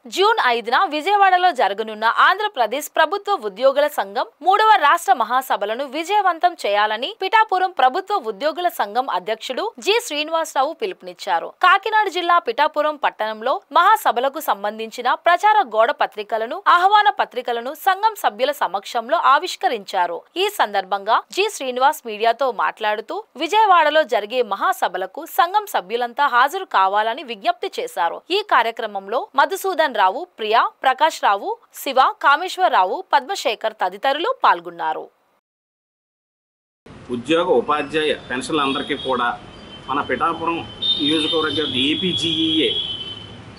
June 5న విజయవాడలో జరగనున్న ఆంధ్రప్రదేశ్ ప్రభుత్వ ఉద్యోగుల సంఘం 3వ రాష్ట్ర మహాసభలను విజయవంతం చేయాలని పిఠాపురం ప్రభుత్వ ఉద్యోగుల సంఘం అధ్యక్షుడు జి శ్రీనివాసరావు పిలుపునిచ్చారు. కాకినాడ జిల్లా పిఠాపురం పట్టణంలో మహాసభలకు సంబంధించిన ప్రచార గోడ పత్రికలను, ఆహ్వాన పత్రికలను సంఘం సభ్యుల సమక్షంలో ఆవిష్కరించారు. ఈ సందర్భంగా జి శ్రీనివాస్ మీడియాతో మాట్లాడుతూ విజయవాడలో జరిగే మహాసభలకు సంఘం సభ్యులంతా హాజరు కావాలని విజ్ఞప్తి చేశారు. ఈ కార్యక్రమంలో మధుసూదన్ రావు, ప్రియా, ప్రకాష్ రావు, శివ, కామేశ్వరరావు, పద్మశేఖర్ తదితరులు పాల్గొన్నారు. ఉద్యోగ ఉపాధ్యాయ పెన్షన్లందరికీ కూడా మన పిఠాపురం నియోజకవర్గ ఏపీజీఈఏ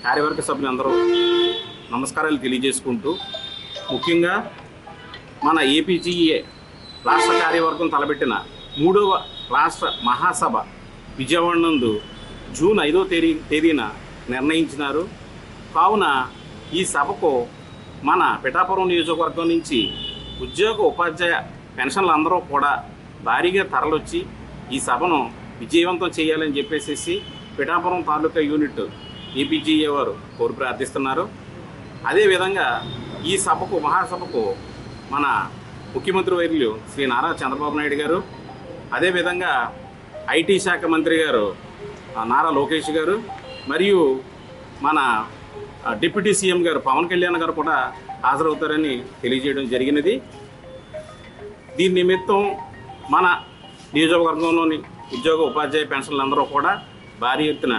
కార్యవర్గ సభ్యులందరూ నమస్కారాలు తెలియజేసుకుంటూ, ముఖ్యంగా మన ఏపీజీఈఏ రాష్ట్ర కార్యవర్గం తలపెట్టిన 3వ రాష్ట్ర మహాసభ విజయవాడ నందు జూన్ 5వ తేదీన నిర్ణయించినారు. కావున ఈ సభకు మన పిఠాపురం నియోజకవర్గం నుంచి ఉద్యోగ ఉపాధ్యాయ పెన్షన్లందరూ కూడా భారీగా తరలొచ్చి ఈ సభను విజయవంతం చేయాలని చెప్పేసి పిఠాపురం తాలూకా యూనిట్ ఏపీజీఏ వారు కోరి ప్రార్థిస్తున్నారు. అదేవిధంగా ఈ సభకు మహాసభకు మన ముఖ్యమంత్రి వర్యులు శ్రీ నారా చంద్రబాబు నాయుడు గారు, అదేవిధంగా ఐటీ శాఖ మంత్రి గారు నారా లోకేష్ గారు, మరియు మన డిప్యూటీ సీఎం గారు పవన్ కళ్యాణ్ గారు కూడా హాజరవుతారని తెలియజేయడం జరిగినది. దీని నిమిత్తం మన నియోజకవర్గంలోని ఉద్యోగ ఉపాధ్యాయ పెన్షన్లందరూ కూడా భారీ ఎత్తున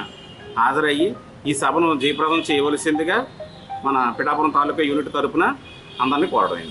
హాజరయ్యి ఈ సభను జయప్రదం చేయవలసిందిగా మన పిఠాపురం తాలూకా యూనిట్ తరపున అందరినీ కోరడం.